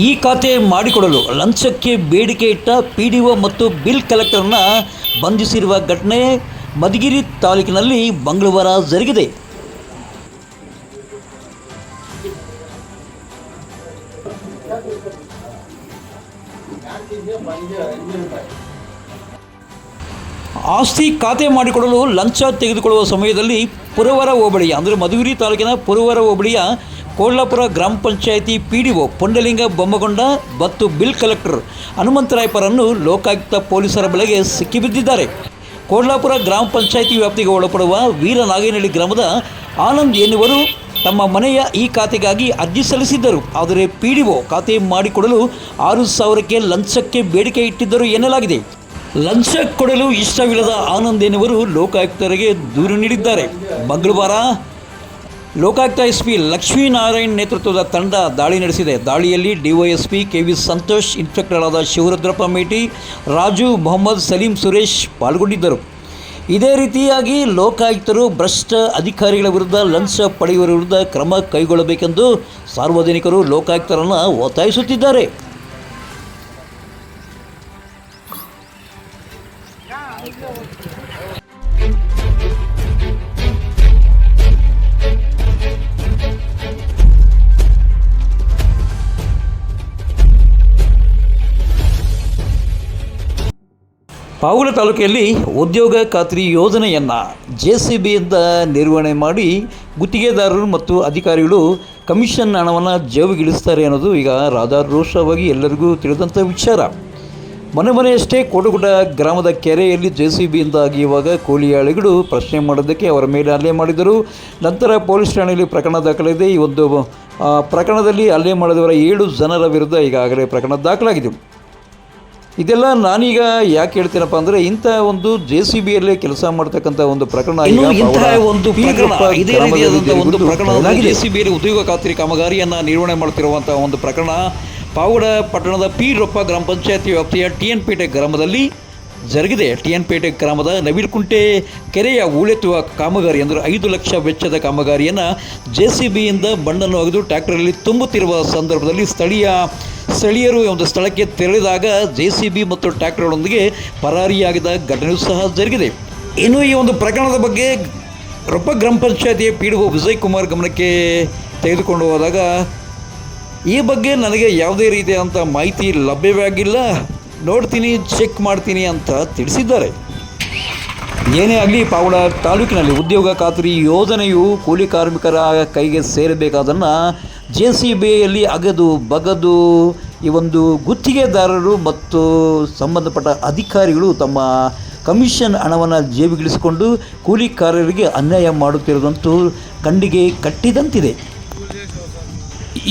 ಈ ಖಾತೆ ಮಾಡಿಕೊಡಲು ಲಂಚಕ್ಕೆ ಬೇಡಿಕೆ ಇಟ್ಟ ಪಿಡಿಒ ಮತ್ತು ಬಿಲ್ ಕಲೆಕ್ಟರ್ನ ಬಂಧಿಸಿರುವ ಘಟನೆ ಮಧುಗಿರಿ ತಾಲೂಕಿನಲ್ಲಿ ಮಂಗಳವಾರ ಜರುಗಿದೆ. ಆಸ್ತಿ ಖಾತೆ ಮಾಡಿಕೊಡಲು ಲಂಚ ತೆಗೆದುಕೊಳ್ಳುವ ಸಮಯದಲ್ಲಿ ಪುರವರ ಹೋಬಳಿಯ ಅಂದರೆ ಮಧುಗಿರಿ ತಾಲೂಕಿನ ಪುರವರ ಹೋಬಳಿಯ ಕೋಲ್ಲಾಪುರ ಗ್ರಾಮ ಪಂಚಾಯಿತಿ ಪಿಡಿಒ ಪುಂಡಲಿಂಗ ಬೊಮ್ಮಗೊಂಡ ಮತ್ತು ಬಿಲ್ ಕಲೆಕ್ಟರ್ ಹನುಮಂತರಾಯಪರನ್ನು ಲೋಕಾಯುಕ್ತ ಪೊಲೀಸರ ಬಲೆಗೆ ಸಿಕ್ಕಿಬಿದ್ದಿದ್ದಾರೆ. ಕೋಲ್ಲಾಪುರ ಗ್ರಾಮ ಪಂಚಾಯಿತಿ ವ್ಯಾಪ್ತಿಗೆ ಒಳಪಡುವ ವೀರನಾಗೇನಹಳ್ಳಿ ಗ್ರಾಮದ ಆನಂದ್ ಎನ್ನುವರು ತಮ್ಮ ಮನೆಯ ಈ ಖಾತೆಗಾಗಿ ಅರ್ಜಿ ಸಲ್ಲಿಸಿದ್ದರು. ಆದರೆ ಪಿಡಿಒ ಖಾತೆ ಮಾಡಿಕೊಡಲು 6,000ಕ್ಕೆ ಲಂಚಕ್ಕೆ ಬೇಡಿಕೆ ಇಟ್ಟಿದ್ದರು ಎನ್ನಲಾಗಿದೆ. ಲಂಚ ಕೊಡಲು ಇಷ್ಟವಿಲ್ಲದ ಆನಂದ್ ಎನ್ನುವರು ಲೋಕಾಯುಕ್ತರಿಗೆ ದೂರು ನೀಡಿದ್ದಾರೆ. ಮಂಗಳವಾರ ಲೋಕಾಯುಕ್ತ ಎಸ್ಪಿ ಲಕ್ಷ್ಮೀನಾರಾಯಣ್ ನೇತೃತ್ವದ ತಂಡ ದಾಳಿ ನಡೆಸಿದೆ. ದಾಳಿಯಲ್ಲಿ ಡಿವೈಎಸ್ಪಿ ಕೆವಿ ಸಂತೋಷ್, ಇನ್ಸ್ಪೆಕ್ಟರ್ಗಳಾದ ಶಿವರುದ್ರಪ್ಪ ಮೇಟಿ, ರಾಜು, ಮೊಹಮ್ಮದ್ ಸಲೀಂ, ಸುರೇಶ್ ಪಾಲ್ಗೊಂಡಿದ್ದರು. ಇದೇ ರೀತಿಯಾಗಿ ಲೋಕಾಯುಕ್ತರು ಭ್ರಷ್ಟ ಅಧಿಕಾರಿಗಳ ವಿರುದ್ಧ ಲಂಚ ಪಡೆಯುವ ವಿರುದ್ಧ ಕ್ರಮ ಕೈಗೊಳ್ಳಬೇಕೆಂದು ಸಾರ್ವಜನಿಕರು ಲೋಕಾಯುಕ್ತರನ್ನು ಒತ್ತಾಯಿಸುತ್ತಿದ್ದಾರೆ. ಪಾವಗಡ ತಾಲೂಕಿನಲ್ಲಿ ಉದ್ಯೋಗ ಖಾತ್ರಿ ಯೋಜನೆಯನ್ನು JCBಯಿಂದ ನಿರ್ವಹಣೆ ಮಾಡಿ ಗುತ್ತಿಗೆದಾರರು ಮತ್ತು ಅಧಿಕಾರಿಗಳು ಕಮಿಷನ್ ಹಣವನ್ನು ಜೇಬಿಗಿಳಿಸ್ತಾರೆ ಅನ್ನೋದು ಈಗ ರಾಜಾರೋಷವಾಗಿ ಎಲ್ಲರಿಗೂ ತಿಳಿದಂಥ ವಿಚಾರ. ಮನೆಯಷ್ಟೇ ಕೋಟಗುಡ್ಡ ಗ್ರಾಮದ ಕೆರೆಯಲ್ಲಿ JCBಯಿಂದ ಅಗಿಯುವಾಗ ಕೂಲಿಯಾಳಿಗಳು ಪ್ರಶ್ನೆ ಮಾಡೋದಕ್ಕೆ ಅವರ ಮೇಲೆ ಹಲ್ಲೆ ಮಾಡಿದರು. ನಂತರ ಪೊಲೀಸ್ ಠಾಣೆಯಲ್ಲಿ ಪ್ರಕರಣ ದಾಖಲಾಗಿದೆ. ಈ ಒಂದು ಪ್ರಕರಣದಲ್ಲಿ ಹಲ್ಲೆ ಮಾಡಿದವರ 7 ಜನರ ವಿರುದ್ಧ ಈಗಾಗಲೇ ಪ್ರಕರಣ ದಾಖಲಾಗಿದೆ. ಇದೆಲ್ಲ ನಾನೀಗ ಯಾಕೆ ಹೇಳ್ತೀನಪ್ಪ ಅಂದರೆ ಇಂಥ ಒಂದು JCBಯಲ್ಲಿ ಕೆಲಸ ಮಾಡ್ತಕ್ಕಂಥ ಒಂದು ಪ್ರಕರಣ JCBಯಲ್ಲಿ ಉದ್ಯೋಗ ಖಾತ್ರಿ ಕಾಮಗಾರಿಯನ್ನು ನಿರ್ವಹಣೆ ಮಾಡ್ತಿರುವಂಥ ಒಂದು ಪ್ರಕರಣ ಪಾವಗಡ ಪಟ್ಟಣದ ರೊಪ್ಪ ಗ್ರಾಮ ಪಂಚಾಯತಿ ವ್ಯಾಪ್ತಿಯ TN ಪೇಟೆ ಗ್ರಾಮದಲ್ಲಿ ಜರುಗಿದೆ. TN ಪೇಟೆ ಗ್ರಾಮದ ನವಿಲುಕುಂಟೆ ಕೆರೆಯ ಹೂಳೆತ್ತುವ ಕಾಮಗಾರಿ ಅಂದರೆ 5 ಲಕ್ಷ ವೆಚ್ಚದ ಕಾಮಗಾರಿಯನ್ನು JCBಯಿಂದ ಮಣ್ಣನ್ನು ಒಗೆದು ಟ್ರ್ಯಾಕ್ಟರಲ್ಲಿ ತುಂಬುತ್ತಿರುವ ಸಂದರ್ಭದಲ್ಲಿ ಸ್ಥಳೀಯರು ಒಂದು ಸ್ಥಳಕ್ಕೆ ತೆರಳಿದಾಗ JCB ಮತ್ತು ಟ್ರ್ಯಾಕ್ಟರ್ಗಳೊಂದಿಗೆ ಪರಾರಿಯಾಗಿದ್ದ ಘಟನೆಯೂ ಸಹ ಜರುಗಿದೆ. ಇನ್ನು ಈ ಒಂದು ಪ್ರಕರಣದ ಬಗ್ಗೆ ರೊಪ್ಪ ಗ್ರಾಮ ಪಂಚಾಯತಿಯ PDO ವಿಜಯ್ ಕುಮಾರ್ ಗಮನಕ್ಕೆ ತೆಗೆದುಕೊಂಡು ಹೋದಾಗ ಈ ಬಗ್ಗೆ ನನಗೆ ಯಾವುದೇ ರೀತಿಯಾದಂಥ ಮಾಹಿತಿ ಲಭ್ಯವಾಗಿಲ್ಲ, ನೋಡ್ತೀನಿ, ಚೆಕ್ ಮಾಡ್ತೀನಿ ಅಂತ ತಿಳಿಸಿದ್ದಾರೆ. ಏನೇ ಆಗಲಿ ಪಾವಗಡ ತಾಲೂಕಿನಲ್ಲಿ ಉದ್ಯೋಗ ಖಾತ್ರಿ ಯೋಜನೆಯು ಕೂಲಿ ಕಾರ್ಮಿಕರ ಕೈಗೆ ಸೇರಬೇಕಾದನ್ನು JCBಯಲ್ಲಿ ಅಗದು ಬಗದು ಈ ಒಂದು ಗುತ್ತಿಗೆದಾರರು ಮತ್ತು ಸಂಬಂಧಪಟ್ಟ ಅಧಿಕಾರಿಗಳು ತಮ್ಮ ಕಮಿಷನ್ ಹಣವನ್ನು ಜೇಬಿಗಿಳಿಸಿಕೊಂಡು ಕೂಲಿಕಾರರಿಗೆ ಅನ್ಯಾಯ ಮಾಡುತ್ತಿರುವುದಂತೂ ಕಣ್ಣಿಗೆ ಕಟ್ಟಿದಂತಿದೆ.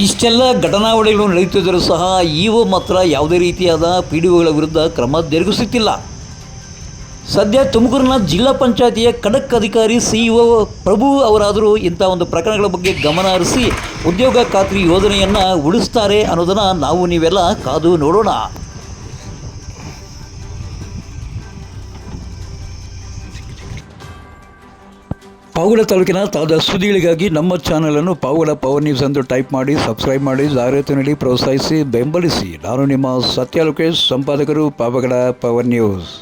ಇಷ್ಟೆಲ್ಲ ಘಟನಾವಳಿಗಳು ನಡೆಯುತ್ತಿದ್ದರೂ ಸಹ ಇಒ ಮಾತ್ರ ಯಾವುದೇ ರೀತಿಯಾದ PDOಗಳ ವಿರುದ್ಧ ಕ್ರಮ ಜರುಗಿಸುತ್ತಿಲ್ಲ. ಸದ್ಯ ತುಮಕೂರಿನ ಜಿಲ್ಲಾ ಪಂಚಾಯತಿಯ ಖಡಕ್ ಅಧಿಕಾರಿ CEO ಪ್ರಭು ಅವರಾದರೂ ಇಂಥ ಒಂದು ಪ್ರಕರಣಗಳ ಬಗ್ಗೆ ಗಮನ ಹರಿಸಿ ಉದ್ಯೋಗ ಖಾತ್ರಿ ಯೋಜನೆಯನ್ನು ಉಳಿಸ್ತಾರೆ ಅನ್ನೋದನ್ನು ನಾವು ನೀವೆಲ್ಲ ಕಾದು ನೋಡೋಣ. ಪಾವಗಡ ತಾಲೂಕಿನ ತಾಜಾ ಸುದ್ದಿಗಳಿಗಾಗಿ ನಮ್ಮ ಚಾನಲನ್ನು ಪಾವಗಡ ಪವರ್ ನ್ಯೂಸ್ ಎಂದು ಟೈಪ್ ಮಾಡಿ, ಸಬ್ಸ್ಕ್ರೈಬ್ ಮಾಡಿ, ಜಾಹೀರಾತು ನೀಡಿ ಪ್ರೋತ್ಸಾಹಿಸಿ ಬೆಂಬಲಿಸಿ. ನಾನು ನಿಮ್ಮ ಸತ್ಯ ಲೋಕೇಶ್, ಸಂಪಾದಕರು, ಪಾವಗಡ ಪವರ್ ನ್ಯೂಸ್.